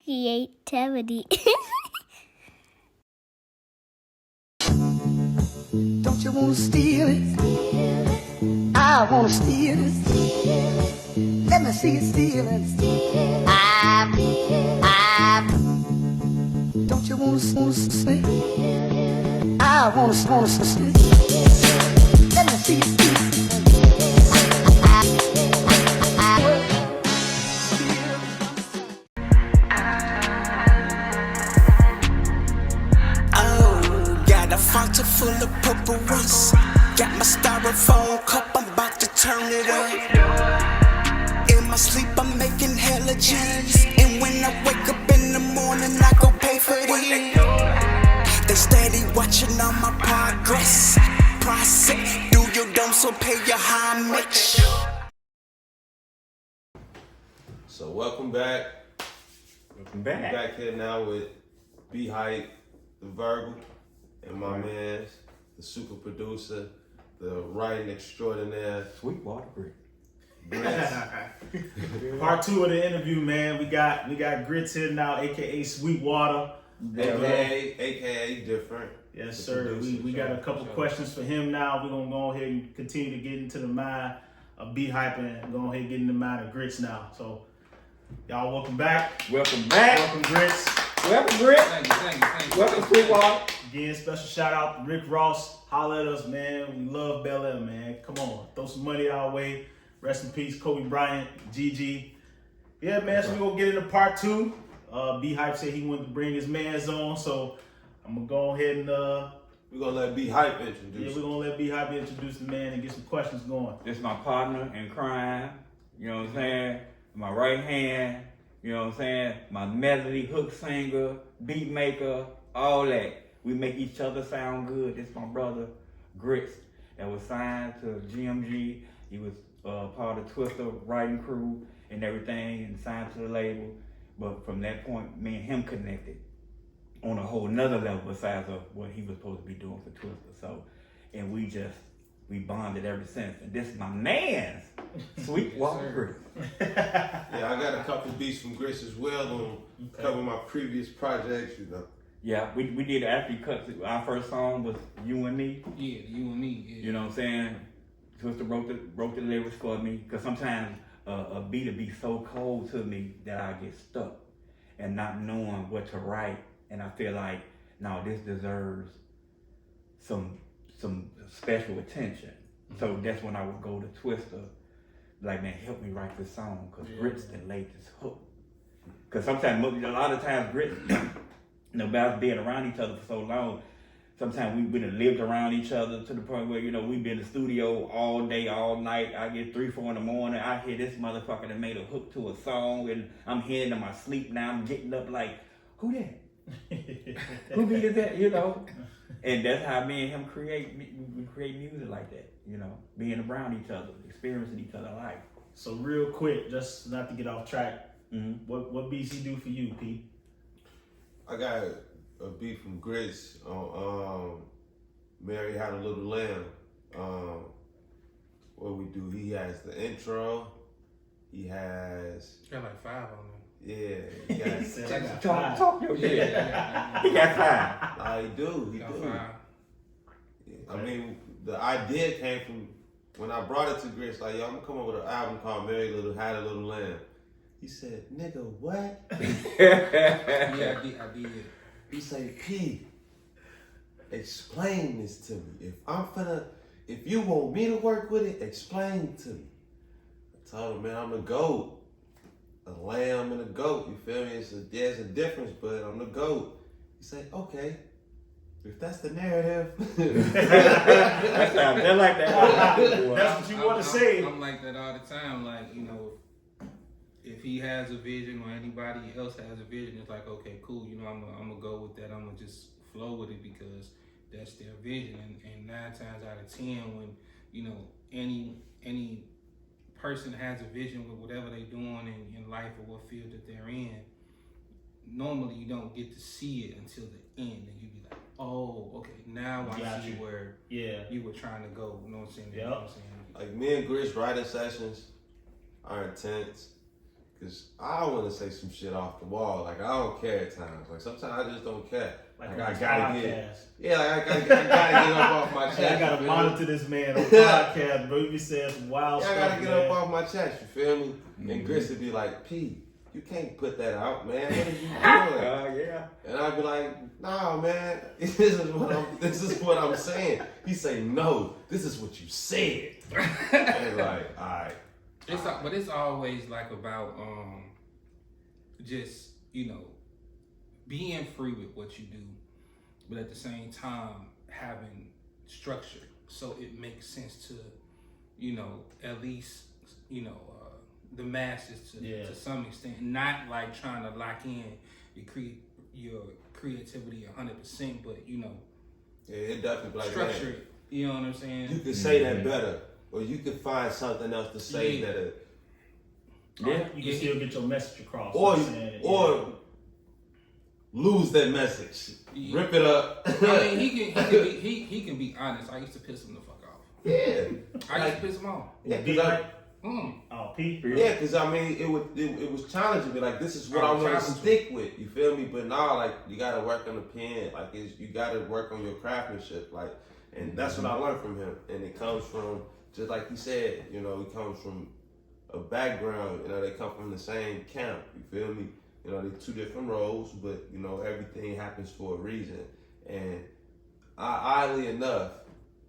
creaTEVity. Don't you wanna steal it? I wanna steal it. Let me see you steal it. Don't you wanna say? I wanna say. Let me see you steal it. Oh, got a fountain full of purple ones. Got my styrofoam cup, I'm about to turn it up. In my sleep, I'm making hella G's. And when I wake up in the morning, I go pay for these. They steady watching all my progress. Process, do your dumb, so pay your homage. So welcome back. Welcome back. We're back here now with B Hype, the verbal, and my man, the super producer, the writing extraordinaire, Sweetwater Gritz. Gritz. Part 2 of the interview, man. We got Gritz here now, aka Sweetwater. AKA different. Yes, The sir. producer. We got a couple questions for him now. We're gonna go ahead and continue to get into the mind of B Hype and go ahead and get in the mind of Gritz now. So y'all welcome back. Welcome back. Welcome Gritz. Welcome, Gritz. Thank you. Welcome, Sweetwater. Again, special shout out to Rick Ross. Holla at us, man. We love Bel Air, man. Come on. Throw some money our way. Rest in peace, Kobe Bryant, Gigi. Yeah, man, so we're gonna get into part 2. B Hype said he wanted to bring his mans on, so I'm gonna go ahead and We're gonna let B Hype introduce. we're gonna let B Hype introduce the man and get some questions going. This is my partner in crime. You know what I'm saying? My right hand. You know what I'm saying? My melody, hook singer, beat maker, all that. We make each other sound good. This is my brother, Gritz, that was signed to GMG. He was part of Twister writing crew and everything and signed to the label. But from that point, me and him connected on a whole nother level besides of what he was supposed to be doing for Twister. So, and we bonded ever since. And this is my man's Sweetwater Gritz. Yeah, I got a couple beats from Gritz as well on a couple of my previous projects, you know. Yeah, we did after he cut. Our first song was You and Me. Yeah, you and me. Yeah. You know what I'm saying? Twister wrote the lyrics for me because sometimes a beat will be so cold to me that I get stuck and not knowing what to write. And I feel like, no, this deserves some special attention. Mm-hmm. So that's when I would go to Twister, like, man, help me write this song because Gritz then laid this hook. Because sometimes, a lot of times, Gritz, about being around each other for so long, sometimes we done lived around each other to the point where, you know, we've been in the studio all day, all night. I get 3, 4 in the morning. I hear this motherfucker that made a hook to a song and I'm hearing in my sleep now. I'm getting up like, who that? Who beat that, you know? And that's how me and him we create music like that, you know, being around each other, experiencing each other's life. So real quick, just not to get off track, Mm-hmm. what beats he do for you, P? I got a beat from Gritz on Mary Had a Little Lamb. What we do, he has the intro, he has, Got like 5 on them. yeah, he got, Talk your shit. Yeah. He got 5. he do. Got 5. Yeah, I mean, the idea came from when I brought it to Gritz, like, yo, I'm gonna come up with an album called Had a Little Lamb. He said, nigga, what? Yeah, I did. He said, P, explain this to me. If you want me to work with it, explain to me. I told him, man, I'm the GOAT. A lamb and a goat, you feel me? There's a difference, but I'm the GOAT. He said, okay, if that's the narrative. That sounds just like that. That's what you want to say. I'm like that all the time. Like, you know, if he has a vision or anybody else has a vision, it's like, okay, cool. You know, I'm gonna go with that. I'm gonna just flow with it because that's their vision. And 9 times out of 10, when, you know, any person has a vision with whatever they're doing in life or what field that they're in, normally you don't get to see it until the end, and you be like, oh, okay, now I see where you were trying to go. You know what I'm saying? Yep. You know what I'm saying? Like me and Gritz writing sessions are intense. Cause I want to say some shit off the wall. Like I don't care at times. Like sometimes I just don't care. Like I on this gotta podcast. get. I gotta get up off my chest. I gotta you feel monitor me? this man on podcast, bro. He be saying some wild I stuff. gotta get man. up off my chest. You feel me? And Gritz would be like, P, you can't put that out, man. What are you doing? Yeah. And I'd be like, nah, man. This is what I'm saying. He say, no. This is what you said. And like, all right. But it's always like about just, you know, being free with what you do, but at the same time having structure so it makes sense to, you know, at least, you know, the masses to some extent. Not like trying to lock in your creativity 100%, but you know, Yeah, it definitely like structure that. it. You know what I'm saying? You could say that better, or you could find something else to say that. You can still get your message across. Or lose that message, rip it up. I mean, he can be honest. I used to piss him the fuck off. Yeah, I used to piss him off. yeah, Be cause like, I, P. yeah, because I mean, it was challenging me. Like this is what I want to stick with. You feel me? But now, like you got to work on the pen. Like you got to work on your craftsmanship. Like, and that's what I learned from him. And it comes from just like he said. You know, it comes from a background. You know, they come from the same camp. You feel me? You know, they're two different roles, but you know, everything happens for a reason. And oddly enough,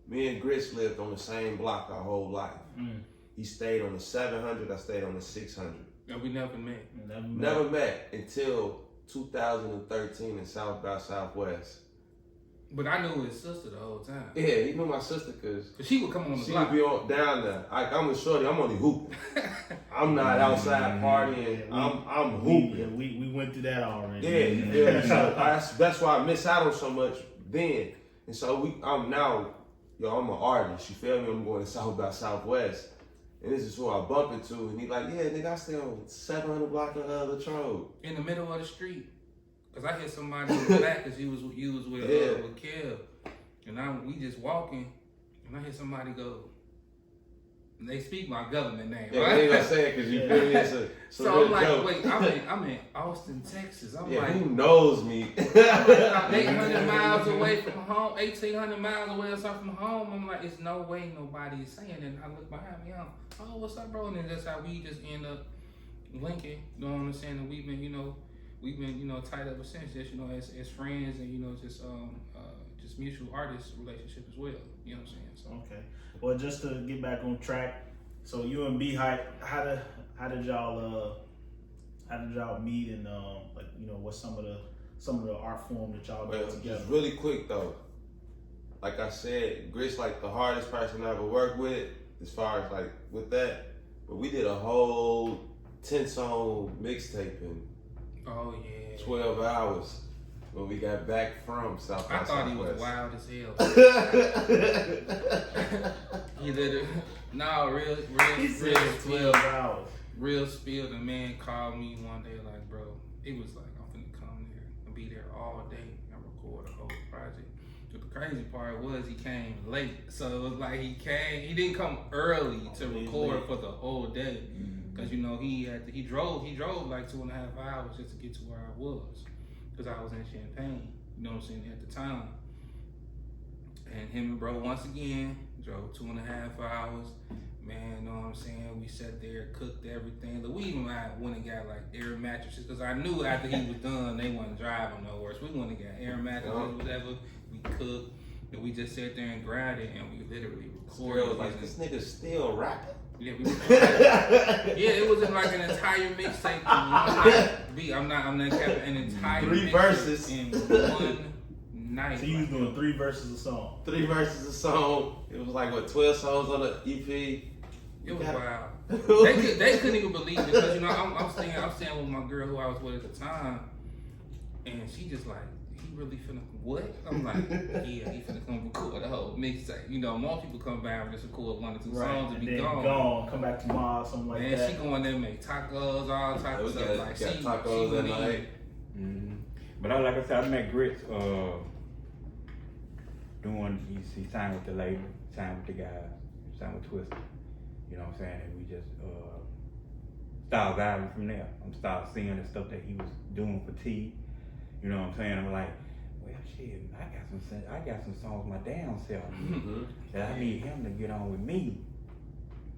me and Gritz lived on the same block our whole life. He stayed on the 700, I stayed on the 600. And we never met. Never met until 2013 in South by Southwest. But I knew his sister the whole time. Yeah, he knew my sister because she would come on the she block. would be down there. I'm with Shorty, I'm only hooping. I'm not outside partying, I'm hooping. We went through that already. Yeah, you feel me? So that's why I miss out on so much then. And so I'm now, I'm an artist, you feel me? I'm going to South by Southwest. And this is who I bump into. And he like, yeah, nigga, I stay on 700 block of Latrobe. In the middle of the street. Because I hit somebody in the back because you was with Kev. And we just walking. And I hear somebody go, and they speak my government name. Yeah, right? I ain't gonna say it because you feel me? It's a so I'm like, joke. wait, I'm in Austin, Texas. I'm yeah, like, who knows me? I'm 800 miles away from home, 1,800 miles away or something from home. I'm like, it's no way nobody is saying it. And I look behind me, oh, what's up, bro? And then that's how we just end up linking. You know what I'm saying? And we've been, tight ever since. Just, as friends and just mutual artist relationship as well. You know what I'm saying? So okay. Well, just to get back on track, so you and B Hype, how did y'all meet and what's some of the art form that y'all Well, did together? just really quick though. Like I said, Gritz like the hardest person I ever worked with as far as like with that. But we did a whole 10-song mixtape in 12 hours when we got back from South by I thought Southwest. he was wild as hell. He literally, He said 12 hours. Real spill. The man called me one day like, bro, it was like, I'm finna come there and be there all day and record a whole project. But the crazy part was he came late. So it was like he didn't come early to record for the whole day. Cause he drove like 2.5 hours just to get to where I was. Cause I was in Champaign, you know what I'm saying, at the time. And him and bro once again drove 2.5 hours. Man, you know what I'm saying? We sat there, cooked everything. We even went and got like air mattresses because I knew after he was done, they wasn't driving nowhere. So we went and got air mattresses, whatever. We cooked, and we just sat there and grinded, it, and we literally recorded. Was like, this nigga still rapping? Yeah, we recorded. Yeah, it was in like an entire mixtape. I'm not capping an entire 3 verses in one night. So you was doing 3 verses a song. 3 verses a song. It was like 12 songs on the EP. It was wild. They couldn't even believe it because I'm staying with my girl who I was with at the time, and she just like, he really finna what? I'm like, yeah, he finna come record the whole mixtape. Most people come back and just record 1 or 2 songs and be then gone. Come back tomorrow, something like that. Man, she going there and make tacos, all types of stuff. Like got she tacos went that night. But like I said, I met Gritz he signed with the label, signed with the guys, signed with Twister. You know what I'm saying? And we just start vibing from there. I'm start seeing the stuff that he was doing for T. You know what I'm saying? I'm like, well, shit, I got some songs my damn self that I need him to get on with me.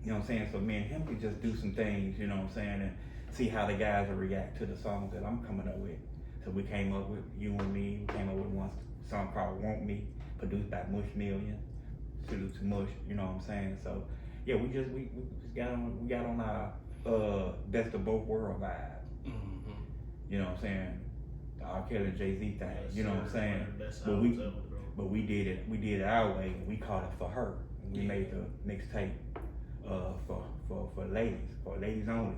You know what I'm saying? So me and him could just do some things, you know what I'm saying, and see how the guys will react to the songs that I'm coming up with. So we came up with You and Me. We came up with one song called Want Me, produced by Mush Million. Salute to Mush, you know what I'm saying? So yeah, we just got on our best of both world vibe. You know what I'm saying? The R. Kelly and Jay-Z thing, you know what I'm saying? But we did it our way, and we called it For Her. And we made the mixtape for ladies only.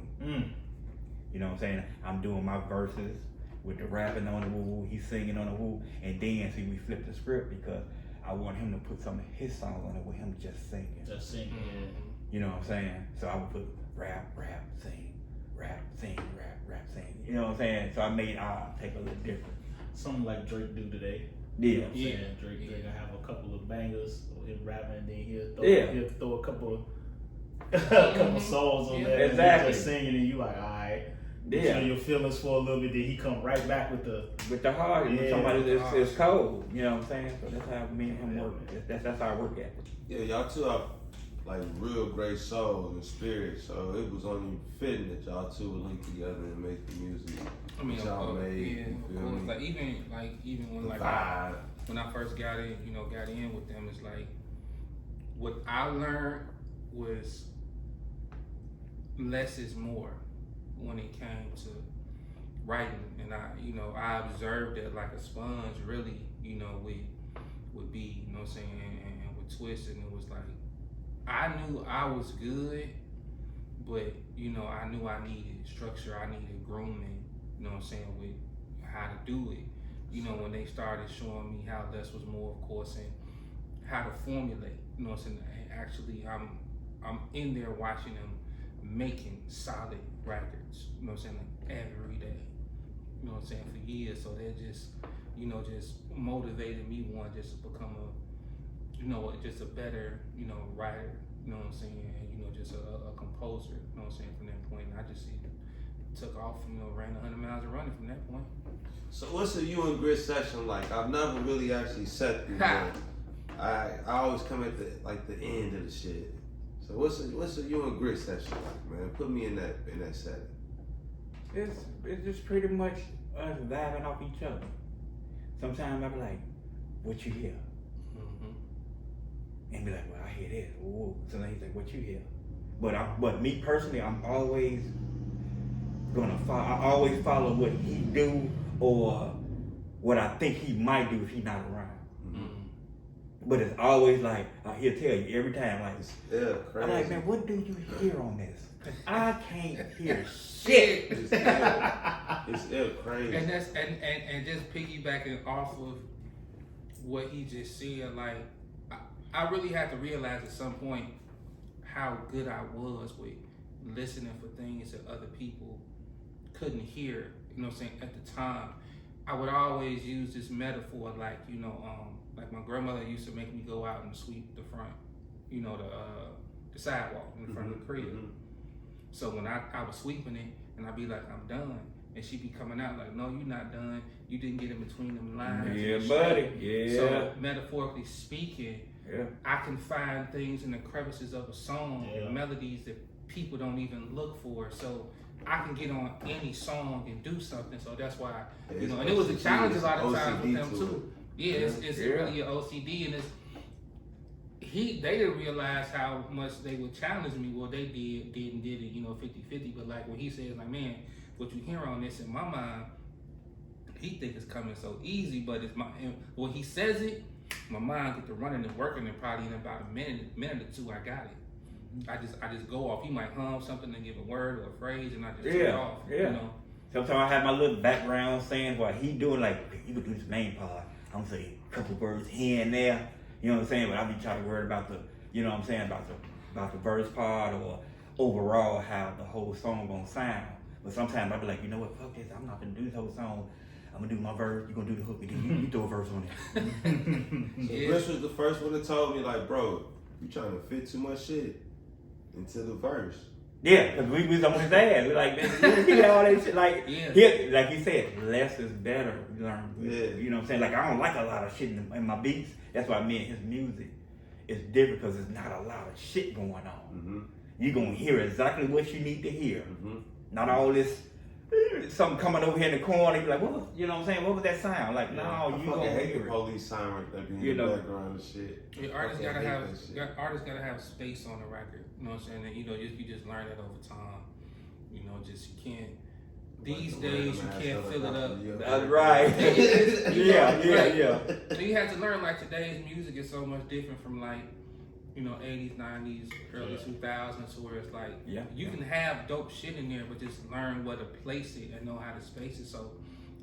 You know what I'm saying? I'm doing my verses with the rapping on the woo, he's singing on the woo, and then see we flipped the script because I want him to put some of his songs on it with him just singing. Just singing. You know what I'm saying? So I would put rap, sing, rap, sing, rap, sing. You know what I'm saying? So I made take a little different. Something like Drake do today. Yeah. Drake I have a couple of bangers with him rapping, and then he'll throw a couple songs on there. Exactly. And he's just singing, and you like, all right. Yeah. Show your feelings for a little bit, then he come right back with the heart. Yeah. Somebody that's cold. You know what I'm saying? So that's how me and him work. That's our work ethic. Yeah, y'all two are like real great souls and spirits, so it was only fitting that y'all two would link together and make the music I mean, y'all made. yeah, of course. Like even when when I first got in with them, it's like what I learned was less is more when it came to writing, and I observed that like a sponge, really, with B, you know what I'm saying, and with Twist, and it was like I knew I was good, but I knew I needed structure, I needed grooming, you know what I'm saying, with how to do it. When they started showing me how less was more, of course, and how to formulate, you know what I'm saying, and actually I'm in there watching them making solid records, you know what I'm saying, like every day, you know what I'm saying, for years. So that just, just motivated me just to become just a better, writer, you know what I'm saying, and, just a composer, you know what I'm saying, from that point. And I just took off, ran 100 miles of running from that point. So what's a You and Gritz session like? I've never really actually sat through one. I always come at the end of the shit. So what's a You and Gritz session like, man? Put me in that setting. It's just pretty much us vibing off each other. Sometimes I be like, what you hear? And be like, well, I hear this. Ooh. Sometimes he's like, what you hear? But me personally, I'm always gonna follow. I always follow what he do or what I think he might do if he's not around. But it's always like, he'll tell you every time, like, yeah, crazy. I'm like, man, what do you hear on this? Cause I can't hear shit. It's crazy. And that's and just piggybacking off of what he just said, like I really had to realize at some point how good I was with listening for things that other people couldn't hear. You know what I'm saying? At the time, I would always use this metaphor, like like my grandmother used to make me go out and sweep the front, the sidewalk in front of the crib. So when I was sweeping it, and I'd be like, I'm done. And she'd be coming out like, no, you're not done. You didn't get in between them lines. Yeah, buddy. Yeah. So metaphorically speaking, I can find things in the crevices of a song and melodies that people don't even look for. So I can get on any song and do something. So that's why, and it was a challenge a lot of times with them too. Yeah, it's really an OCD, and they didn't realize how much they would challenge me. Well, they did it, 50-50. But like when he says, like, man, what you hear on this, in my mind, he think it's coming so easy, but it's when he says it, my mind get to running and working, and probably in about a minute or two, I got it. I just go off. He might hum something and give a word or a phrase, and I just take off. Sometimes I have my little background saying what he doing, like he would do his main part. I'm gonna say a couple words here and there, you know what I'm saying? But I be trying to worry about the, you know what I'm saying, about the verse part or overall how the whole song gonna sound. But sometimes I be like, you know what, fuck this, I'm not gonna do this whole song. I'm gonna do my verse, you gonna do the hook, and then you throw a verse on it. So Gritz was the first one that told me, like, bro, you trying to fit too much shit into the verse. Yeah, because we was on his ass. We like, man, he all that shit. Like, like you said, less is better. You learn, you know what I'm saying? Like, I don't like a lot of shit in my beats. That's why me and his music is different because there's not a lot of shit going on. Mm-hmm. You're going to hear exactly what you need to hear. Mm-hmm. Not all this, something coming over here in the corner. You be like, what was, you know what I'm saying? What was that sound? Like, no, you going to hate hear the it. police sound right there being in the background and shit. Yeah, artists gotta have space on the record. You know what I'm saying? And, you know, you just learn that over time. You know, just you can't. These days you can't fill it up. That's right. Yeah. So you have to learn like today's music is so much different from like, you know, 80s, 90s, early 2000s, where it's like you can have dope shit in there, but just learn where to place it and know how to space it so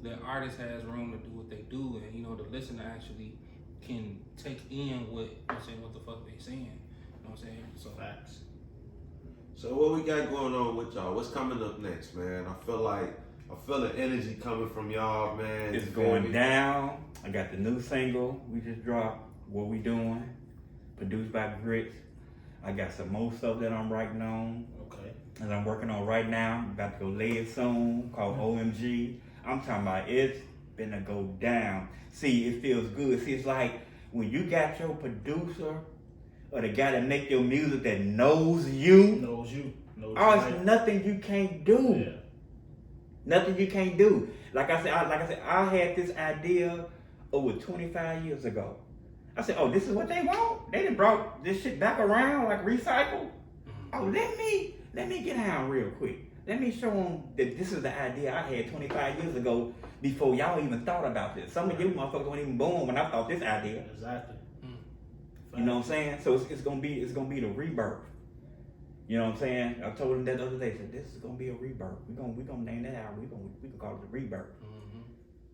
the artist has room to do what they do, and you know the listener actually can take in what I'm saying, what the fuck they saying. You know what I'm saying? So Facts. So what we got going on with y'all? What's coming up next, man? I feel the energy coming from y'all, man. It's going down. I got the new single we just dropped, What We Doing, produced by Gritz. I got some more stuff that I'm writing on. Okay. And I'm working on right now. I'm about to go lay it soon, called OMG. I'm talking about it's finna go down. See, it feels good. See, it's like when you got your producer or the guy that make your music that knows you. It's nothing you can't do. Yeah. Nothing you can't do. Like I said, I had this idea over 25 years ago. I said, oh, this is what they want? They done brought this shit back around, like recycled. Oh, let me get down real quick. Let me show them that this is the idea I had 25 years ago before y'all even thought about this. Some of you motherfuckers weren't even born when I thought this idea. Exactly. You know what I'm saying? So it's gonna be the rebirth. You know what I'm saying? I told them that the other day. I said this is gonna be a rebirth. We gonna name that out. We can call it the rebirth. Mm-hmm.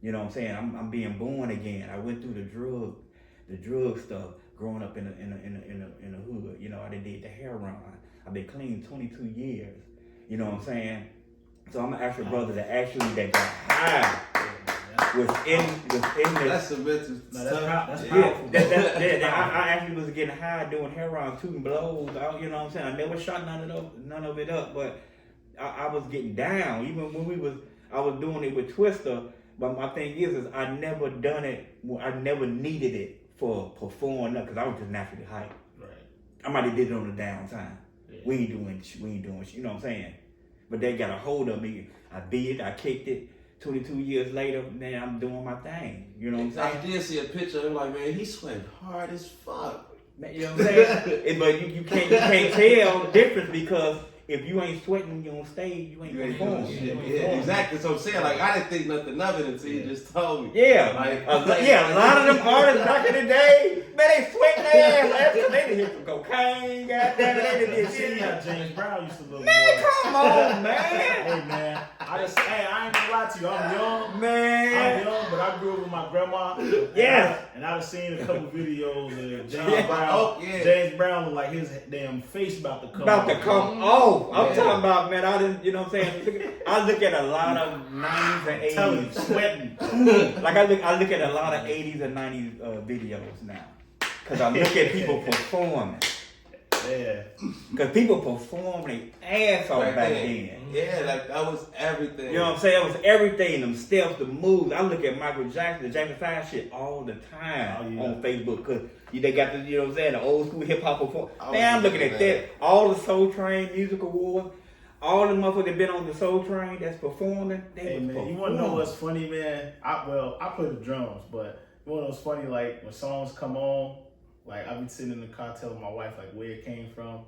You know what I'm saying? I'm being born again. I went through the drug stuff growing up in the hood. You know, I did the heroin. I've been clean 22 years. You know what I'm saying? So I'm an actual brother that got high. Was in the. That's a mental That's stuff. powerful. I actually was getting high doing heroin, shooting blows. You know what I'm saying? I never shot none of it up, but I was getting down. Even when I was doing it with Twister. But my thing is I never done it. I never needed it for performing up because I was just naturally hyped. Right. I might have did it on the downtime. Yeah. We ain't doing shit. You know what I'm saying? But they got a hold of me. I beat it. I kicked it. 22 years later, man, I'm doing my thing. You know what I'm saying? I did see a picture of him like, man, he's sweating hard as fuck. Man, you know what I'm saying? But you can't tell the difference because if you ain't sweating on stage, you ain't performing. Yeah, exactly. So I'm saying, like, I didn't think nothing of it until you just told me. Yeah, like, a lot of them artists back in the day, man, they sweating their ass off. They done hit some cocaine, goddamn, they done did shit. How James Brown used to look. Man, come on, man. Hey, man. I ain't gonna lie to you. I'm young. Man. I'm young, but I grew up with my grandma. Yeah. And I've seen a couple videos of James Brown. James Brown look like his damn face about to come off. I'm talking about, man, I didn't, you know what I'm saying? I look at a lot of 90s and 80s. Sweating. Like I look at a lot of 80s and 90s videos now. Because I look at people performing. Yeah. Because people perform their ass off back then. Yeah, like that was everything. You know what I'm saying? It was everything, them steps, the moves. I look at Michael Jackson, the Jackson 5 shit all the time on Facebook because they got the, you know what I'm saying, the old school hip hop perform. Man, I'm looking at that. All the Soul Train Music Awards, all the motherfuckers that been on the Soul Train that's performing, Hey man, you wanna know what's funny, man? I play the drums, but you wanna know what's funny, like when songs come on, like I be sitting in the car telling my wife like where it came from.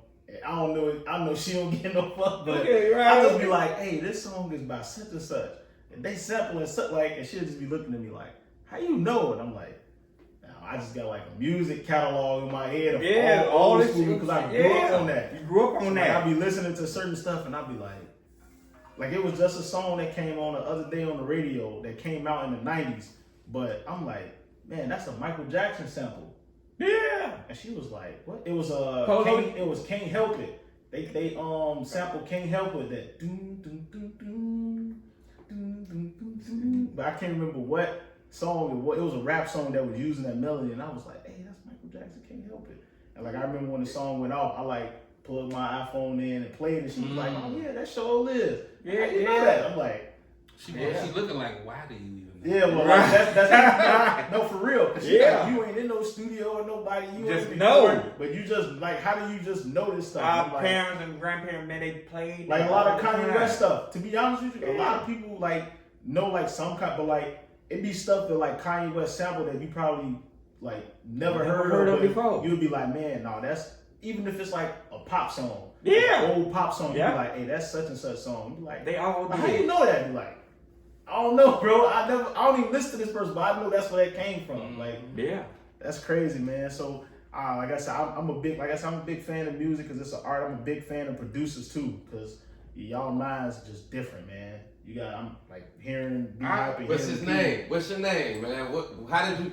I don't know. I know she don't get no fuck, but I just be like, "Hey, this song is by such and such," and they sample and such like, and she'll just be looking at me like, "How you know it?" I'm like, "I just got like a music catalog in my head of all this shit because I grew up on that." You grew up on that. Like, I be listening to certain stuff, and I be like it was just a song that came on the other day on the radio that came out in the '90s, but I'm like, man, that's a Michael Jackson sample. Yeah, and she was like, "What?" It was Can't Help It. They sampled Can't Help It that doom doom doom doom doom doom doom doom. But I can't remember what song it was. It was a rap song that was using that melody, and I was like, "Hey, that's Michael Jackson. Can't Help It." And like I remember when the song went off, I like plugged my iPhone in and played it. She was like, oh yeah, that sure is. Yeah, How you know that? I'm like, She looking like, why do you even know? yeah, well, like, that's no, for real. Cause she Yeah. like, you ain't in no studio or nobody. You Just ain't know. recording, but you just like, how do you just know this stuff? Our I'm like, parents and grandparents, man, they played like a that lot of all the Kanye time. West stuff. To be honest with you, a Yeah. lot of people like know like some kind, but like it be stuff that like Kanye West sampled that you probably like never heard of of before. You'd be like, man, no, that's even if it's like a pop song, Yeah. like an old pop song. Yeah. You be like, hey, that's such and such song. You be like, They all how did. you know that? You be like, I don't know, bro. I don't even listen to this person, but I know that's where that came from. Like, Yeah. that's crazy, man. So, like I said, I'm a big fan of music because it's an art. I'm a big fan of producers too, because y'all minds just different, man. I'm like hearing B-Hype and What's hearing his people. name? What's your name, man? How did you?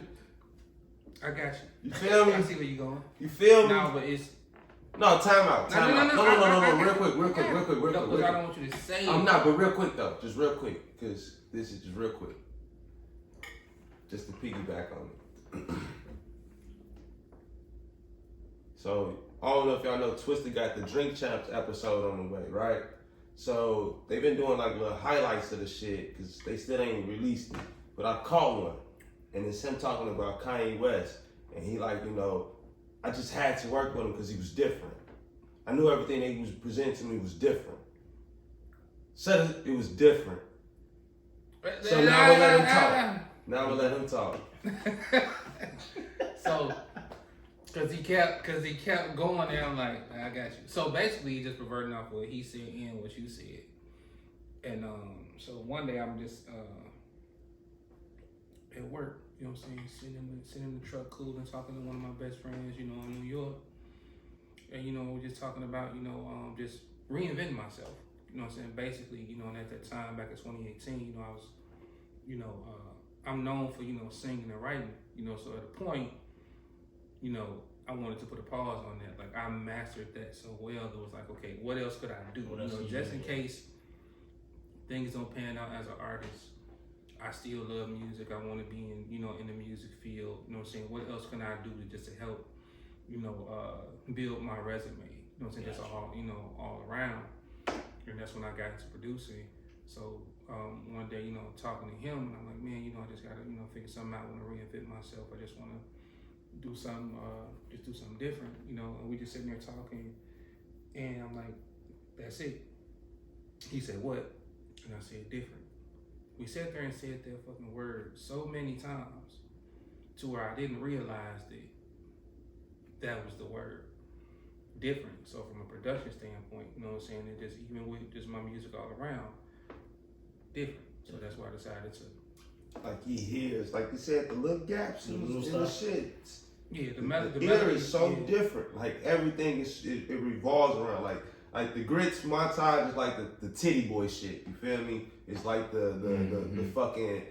I got you. You feel I me? see where you going. You feel me? No, but it's No, time out. No, No, real quick. no, because I don't want you to say. I'm not, but real quick though, just real quick, because this is just real quick, just to piggyback on it. So I don't know if y'all know, Twisted got the Drink Champs episode on the way, right? So they've been doing like little highlights of the shit because they still ain't released it. But I caught one, and it's him talking about Kanye West, and he like, I just had to work with him because he was different. I knew everything that he was presenting to me was different. Said it was different. So now we'll let him talk. Now we'll let him talk. So, because he kept going there, I'm like, I got you. So basically, just perverting off what he said and what you said. And so one day I'm just at work, you know what I'm saying, sitting in the truck, cool, and talking to one of my best friends, in New York. And we're just talking about, just reinventing myself. You know what I'm saying? Basically, and at that time, back in 2018, I was, I'm known for, singing and writing, so at a point, I wanted to put a pause on that. Like, I mastered that so well that it was like, okay, what else could I do? Just in case things don't pan out as an artist, I still love music. I want to be in, in the music field. You know what I'm saying? What else can I do just to help, build my resume? You know what I'm saying? Just all around. And that's when I got into producing. So one day, talking to him, and I'm like, man, I just gotta, figure something out. I want to reinvent myself. I just want to do something, different, And we just sitting there talking, and I'm like, that's it. He said, what? And I said, different. We sat there and said that fucking word so many times to where I didn't realize that was the word. Different. So from a production standpoint, it just, even with just my music all around, different. So that's why I decided to. Like he hears, like you said, the little gaps in the shit. Yeah, the melody is so different. Like everything it revolves around. Like the Gritz montage is like the titty boy shit. You feel me? It's like the fucking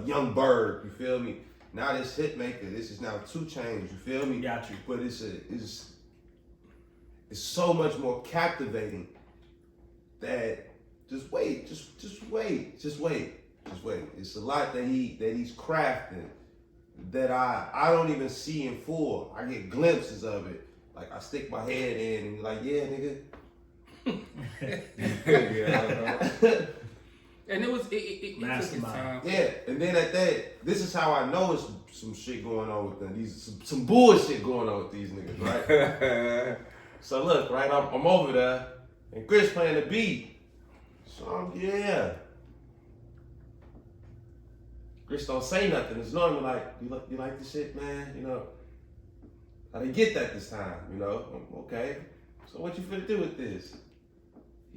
young bird. You feel me? Now this Hitmaker, this is now 2 Chainz. You feel me? Got you. But it's so much more captivating that just wait. It's a lot that he's crafting that I don't even see in full. I get glimpses of it. Like I stick my head in and be like, yeah, nigga. And it took its time. Yeah, and then at that, this is how I know it's some shit going on with them. Some bullshit going on with these niggas, right? So look, right, I'm over there, and Chris playing the beat. So yeah. Chris don't say nothing. It's normally like, you like this shit, man? I didn't get that this time, Okay. So what you finna do with this?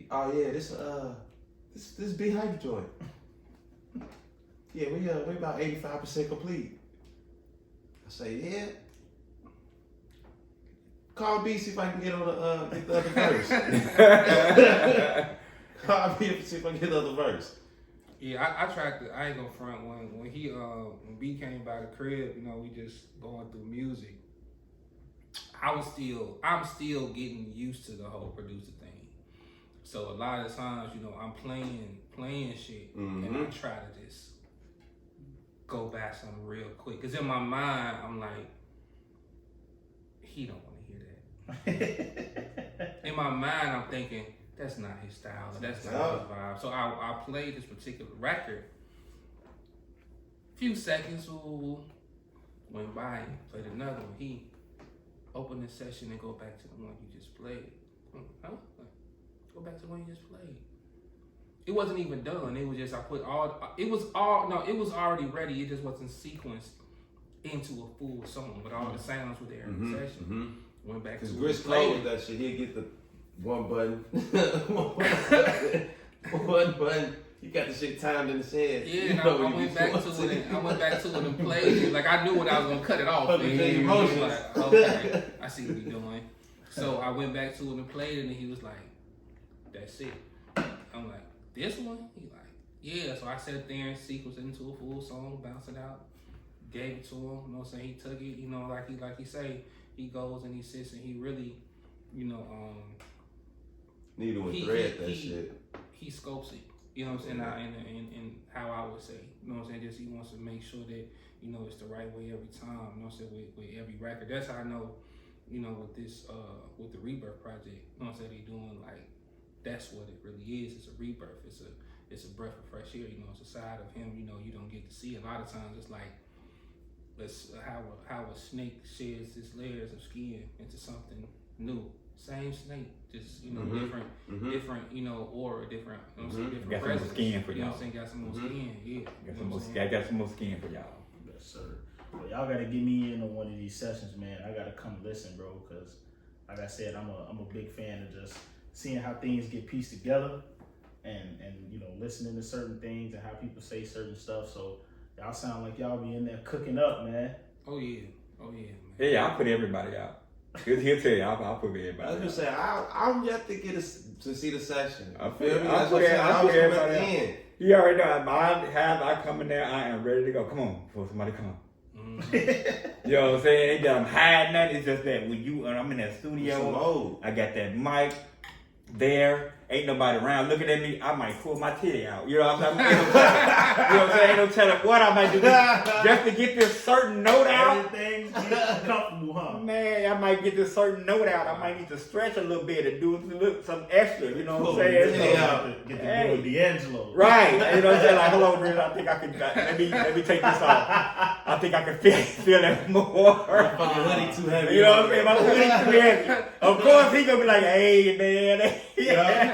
Oh yeah, this B-Hype joint. Yeah, we about 85% complete. I say, yeah. Call B, see if I can get on get the other verse. Call B, see if I can get the other verse. Yeah, I tried to. I ain't gonna front when when B came by the crib. We just going through music. I'm still getting used to the whole producer thing. So a lot of times, I'm playing shit, and I try to just go back something real quick. Cause in my mind, I'm like, he don't want to hear that. In my mind, I'm thinking, that's not his style, that's not his vibe. So I played this particular record. Few seconds went by, played another one. He opened the session and go back to the one you just played. Huh? Go back to the one you just played. It wasn't even done. It was just it was already ready. It just wasn't sequenced into a full song, but all the sounds were there in the session. Went back to Gritz closed that shit. He'd get the one button. one button. You got the shit timed in his head. Yeah, and I went back to it and played it. Like I knew when I was gonna cut it off. And he was like, okay, I see what you're doing. So I went back to it and played it, and he was like, that's it. I'm like, this one? He like, yeah. So I sat there and sequenced it into a full song, bounced it out, gave it to him. You know what I'm saying? He took it, you know, like he say, he goes and he sits and he really, you know, needle and thread that shit. He scopes it. You know what I'm saying? And how I would say, you know what I'm saying? Just he wants to make sure that, you know, it's the right way every time. You know what I'm saying? With every record. That's how I know, you know, with this, with the Rebirth project, you know what I'm saying? They doing like, that's what it really is. It's a rebirth. It's a breath of fresh air. You know, it's a side of him. You know, you don't get to see. A lot of times, it's like, it's how a snake sheds its layers of skin into something new. Same snake, just, you know, different, you know, or different, you know what I'm saying, different got presence. some more skin for y'all. You know what I'm saying? Got some more skin, yeah. Got some more skin for y'all. Yes, sir. Well, y'all gotta get me in on one of these sessions, man. I gotta come listen, bro, because like I said, I'm a big fan of just seeing how things get pieced together and you know, listening to certain things and how people say certain stuff. So y'all sound like y'all be in there cooking up, man. Oh yeah, man. Yeah, I'll put everybody out. He'll tell you, I'll put everybody I was out. gonna say, I'm yet to get to see the session. I'll Feel me? I'll That's what I'm put saying. I was everybody at the out. end. You already know, I come in there, I am ready to go. Come on, before somebody come. You know what I'm saying? Ain't that I'm hiding nothing. It's just that when I'm in that studio, I got that mic there. Ain't nobody around looking at me. I might pull my titty out. You know what I'm saying? You know what I'm saying? Ain't no telling what I might do just to get this certain note out. Everything's comfortable, huh? Man, I might get this certain note out. I might need to stretch a little bit and do some extra. You know what I'm saying? Get the deal with D'Angelo. Right. You know what I'm saying? Like, hold on, Gritz. I think I can. Let me take this off. I think I can feel it more. My fucking hoodie too heavy. You know what I'm saying? My hoodie too heavy. Of course, he gonna be like, "Hey, man."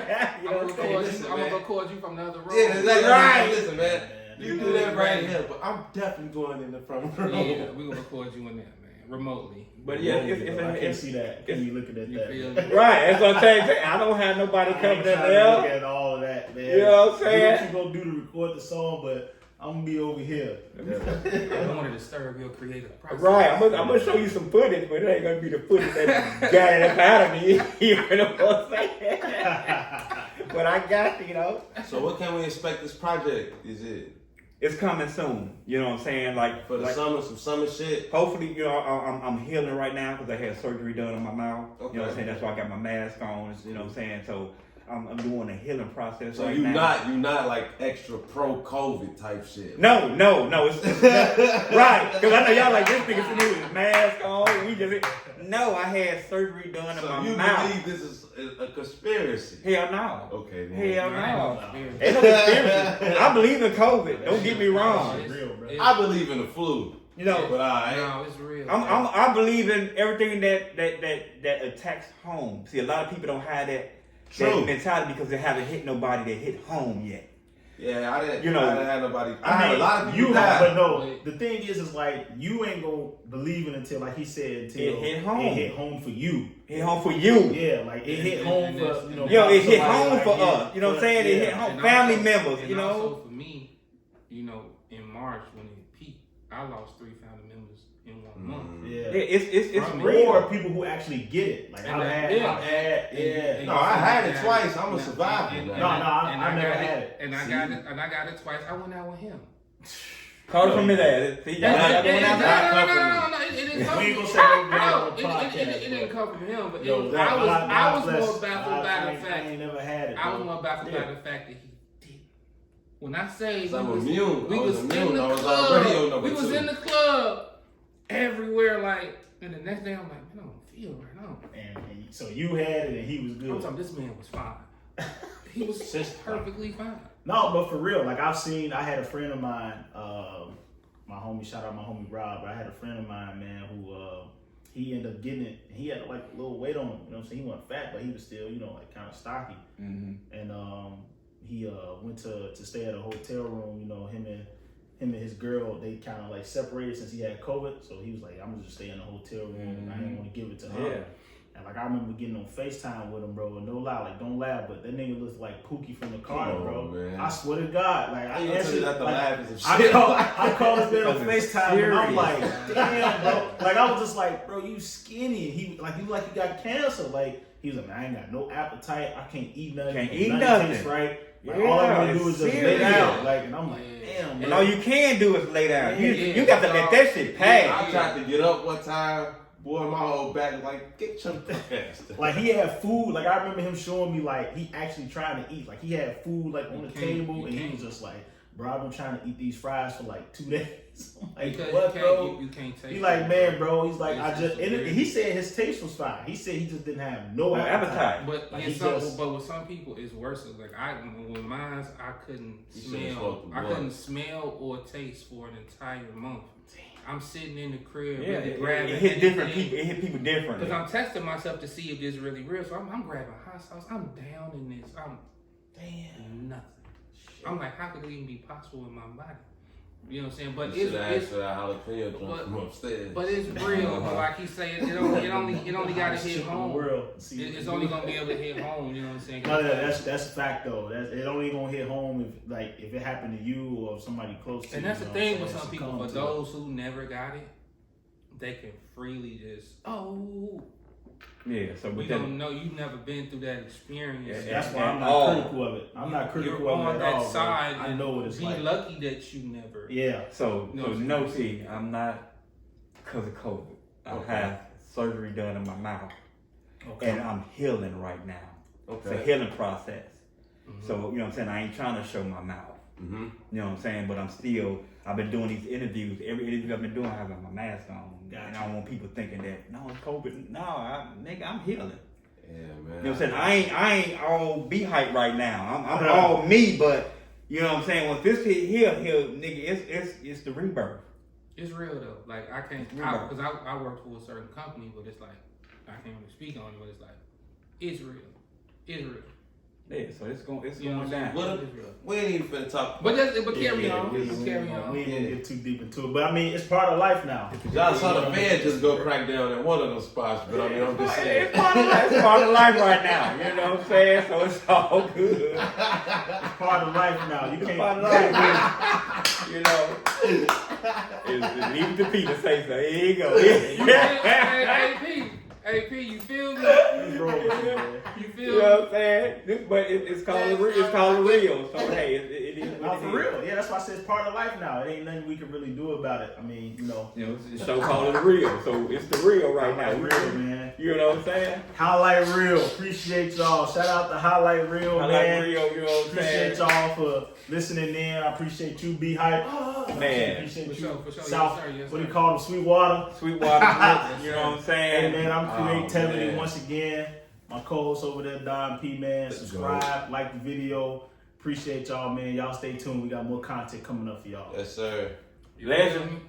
I'm gonna record you from the other room. Yeah, exactly. Right. Listen, man. You do that right here, but I'm definitely going in the front row. Yeah, we gonna record you in there, man, remotely. But yeah, I can't see that. Can you looking at You that? feel Man? me? right. That's what I'm saying. I don't have nobody I coming ain't in trying to look there. at all of that, man. You know what I'm saying? Do what you gonna do to record the song, but I'm gonna be over here. I don't want to disturb your creative process. Right, I'm gonna show you some footage, but it ain't gonna be the footage that got it up out of me. You know what I'm saying? But I got, you know. So what can we expect this project? It's coming soon. You know what I'm saying? Like For the summer, some summer shit? Hopefully, you know, I'm healing right now because I had surgery done on my mouth. Okay. You know what I'm saying? That's why I got my mask on. You know what I'm saying? So I'm doing a healing process So right you now. you not like extra pro-COVID type shit? No. It's right. Because I know y'all like this nigga sitting here with his mask on. We just no. I had surgery done in my you mouth. believe this is a conspiracy? Hell no. Okay. Man. Hell no. Ain't Ain't no conspiracy. I believe in COVID. Don't get me wrong. It's real, bro. I believe in the flu. You know, But No, it's real. I believe in everything that attacks home. See, a lot of people don't have that mentality because they haven't hit nobody that hit home yet. Yeah, I didn't. You know, I didn't have nobody. I I had mean, a lot of people you die. have, but no. The thing is like you ain't gonna believe it until, like he said, until It hit home. It hit home for you. Hit home for you. Yeah, like it hit home for It hit home like for him. us. You know what I'm saying? It hit home. And Family also- members. and You know. also for me, you know, in March when it peaked, I lost 3 family members in 1 month. Yeah. It's From real. Or people who actually get it. Like And I've had. and No, I had it and- twice. I'm a survivor. and- man. and- and I never got had it. And I got it twice. I went out with him. Call it from his ass. See, No, y'all going out no, it didn't come We ain't from gonna say no no, on the it podcast, didn't come from him, but Yo, I was more baffled by the I fact ain't never had it. I was bro. more baffled Yeah. by the fact that he did. When I say So I'm we immune. was I was in immune. the I was on club, radio number we was 2. in the club everywhere, like And the next day, I'm like, man, I don't feel right now. And so you had it, and he was good. I'm talking, this man was fine. He was perfectly fine. No, but for real, like I had a friend of mine, my homie, shout out my homie Rob. I had a friend of mine, man, who he ended up getting it. He had like a little weight on him, you know what I'm saying? He wasn't fat, but he was still, you know, like kind of stocky. And he went to stay at a hotel room, you know, him and his girl, they kind of like separated since he had COVID. So he was like, I'm gonna just stay in the hotel room. I didn't want to give it to her. Yeah. And like I remember getting on FaceTime with him, bro. And no lie, like don't laugh, but that nigga looks like Pookie from the Carter, bro. Man. I swear to God, like I answered answered, the like, laugh is some shit. I called this man on FaceTime, and I'm serious. like, damn, bro. Like I was just like, bro, you skinny. He like you got cancer. Like he was like, man, I ain't got no appetite. I can't eat nothing. Can't eat Nothing nothing. tastes right. Like Yeah, all I want to do is it's just lay serious. down. Like, and I'm like, damn, And bro. all you can do is lay down. Yeah, You got to let that shit pass. I tried to get up one time, boy, my whole back like, get your ass. Like he had food. Like I remember him showing me like he actually trying to eat. Like he had food like on the table, and he was just like, bro, I've been trying to eat these fries for like 2 days. I'm like, Because what, bro? you can't taste He like, it, man, bro. bro. He's like, I just. And he said his taste was fine. He said he just didn't have no appetite. But Like, in he some, just- but with some people, it's worse. Like with mine, I couldn't You should've smell. smoked the I blunt. couldn't smell or taste for an entire month. I'm sitting in the crib, Yeah, really grabbing. it hit different people. It hit people differently. Because I'm testing myself to see if this is really real. So I'm grabbing hot sauce. I'm down in this. I'm nothing. I'm like, how could it even be possible in my body? You know what I'm saying? But You it's should have asked for that jalapeno joint but- from upstairs. but it's real. Like he said, it only got to hit home. It's only gonna be able to hit home. You know what I'm saying? No, that's a fact though. It only gonna hit home if it happened to you or if somebody close to you. And that's the you know thing what with I'm some saying? people. For Succumb to it. those who never got it, they can freely just Yeah, so we with that, don't know. You've never been through that experience. Yeah, That's why I'm not Oh. critical of it. I'm not critical You're of on it at that all. bro. side. I know what it's be like. lucky that you never. Yeah. so No, no, see, I'm not because of COVID. I Okay. have surgery done in my mouth, Okay. and I'm healing right now. It's a Okay. healing process. So you know what I'm saying. I ain't trying to show my mouth. Mm-hmm. You know what I'm saying? But I've been doing these interviews. Every interview I've been doing, I have my mask on. Gotcha. And I don't want people thinking that, no, it's COVID. No, nigga, I'm healing. Yeah, man. You know what I'm saying? I ain't all be hype right now. I'm all me, but you know what I'm saying? When this hit here, nigga, it's the rebirth. It's real though. Like I can't, Real. because I work for a certain company, but it's like I can't really speak on it. But it's like it's real. It's real. Yeah, so it's You know going what I'm down. saying? What It's real. we ain't even finna talk. But carry Yeah, on. we Let's ain't carry gonna on. get too deep into it. But I mean, it's part of life now. Y'all saw the Fed just go crack down at one of those spots, but I mean, I'm just saying. It's part of life. It's part of life right now. You know what I'm saying? So it's all good. It's part of life now. You It's can't. part of life. You know, it's leave it to Peter to say so. Here you go. Hey, P, you feel me? What's wrong with you, man? You You feel know me? what I'm saying? But it's called real. So hey, it is No, what for it is. real. Yeah, that's why I said it's part of life now. It ain't nothing we can really do about it. I mean, you know. You know, the show called it real. So it's the real right now. Highlight Real, man. You know what I'm saying? Highlight Real. Appreciate y'all. Shout out to Highlight Real, I like man. real. You know what I'm Appreciate saying? y'all for listening in. I appreciate you, B Hype. Man. Appreciate For you. sure, for sure. South, Yes, sir, yes, what do you sir. call them? Sweetwater. Sweetwater. You know what I'm saying? Hey man, I'm creaTEVity man. once again. My co-host over there, Don P, man. Let's Subscribe, like the video. Appreciate y'all, man. Y'all stay tuned. We got more content coming up for y'all. Yes, sir. Legend.